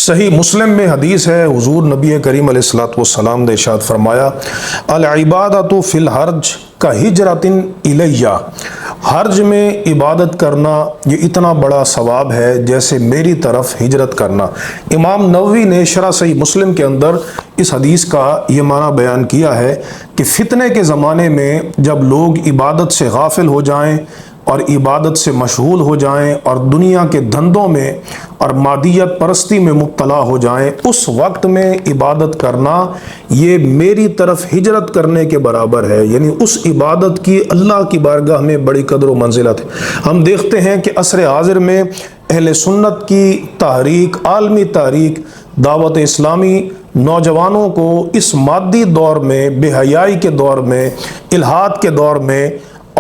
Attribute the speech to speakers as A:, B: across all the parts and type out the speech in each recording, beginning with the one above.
A: صحیح مسلم میں حدیث ہے، حضور نبی کریم علیہ الصلوۃ والسلام نے ارشاد فرمایا، العبادۃ فی الحرج کا ہجرۃ الیہ، حرج میں عبادت کرنا یہ اتنا بڑا ثواب ہے جیسے میری طرف ہجرت کرنا۔ امام نووی نے شرح صحیح مسلم کے اندر اس حدیث کا یہ معنی بیان کیا ہے کہ فتنے کے زمانے میں جب لوگ عبادت سے غافل ہو جائیں اور عبادت سے مشغول ہو جائیں اور دنیا کے دھندوں میں اور مادیت پرستی میں مبتلا ہو جائیں، اس وقت میں عبادت کرنا یہ میری طرف ہجرت کرنے کے برابر ہے، یعنی اس عبادت کی اللہ کی بارگاہ میں بڑی قدر و منزلت ہے۔ ہم دیکھتے ہیں کہ عصر حاضر میں اہل سنت کی تحریک، عالمی تحریک دعوت اسلامی نوجوانوں کو اس مادی دور میں، بے حیائی کے دور میں، الحاد کے دور میں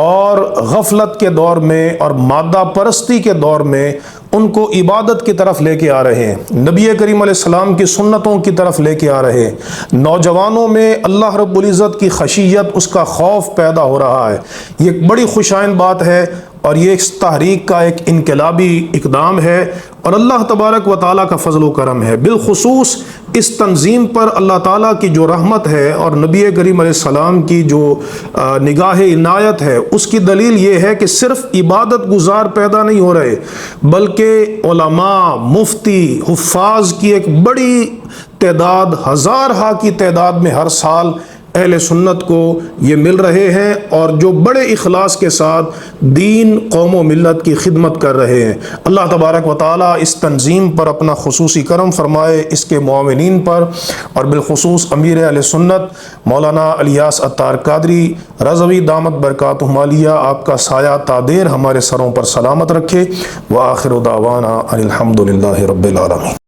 A: اور غفلت کے دور میں اور مادہ پرستی کے دور میں ان کو عبادت کی طرف لے کے آ رہے ہیں، نبی کریم علیہ السلام کی سنتوں کی طرف لے کے آ رہے ہیں۔ نوجوانوں میں اللہ رب العزت کی خشیت، اس کا خوف پیدا ہو رہا ہے۔ یہ ایک بڑی خوشائن بات ہے اور یہ اس تحریک کا ایک انقلابی اقدام ہے اور اللہ تبارک و تعالیٰ کا فضل و کرم ہے۔ بالخصوص اس تنظیم پر اللہ تعالیٰ کی جو رحمت ہے اور نبی کریم علیہ السلام کی جو نگاہ عنایت ہے، اس کی دلیل یہ ہے کہ صرف عبادت گزار پیدا نہیں ہو رہے بلکہ علماء، مفتی، حفاظ کی ایک بڑی تعداد، ہزارہا کی تعداد میں ہر سال اہل سنت کو یہ مل رہے ہیں اور جو بڑے اخلاص کے ساتھ دین، قوم و ملت کی خدمت کر رہے ہیں۔ اللہ تبارک و تعالیٰ اس تنظیم پر اپنا خصوصی کرم فرمائے، اس کے معاونین پر، اور بالخصوص امیر اہل سنت مولانا الیاس عطار قادری رضوی دامت برکاتہم عالیہ، آپ کا سایہ تادیر ہمارے سروں پر سلامت رکھے۔ وآخر دعوانا ان الحمد للہ رب العالمین۔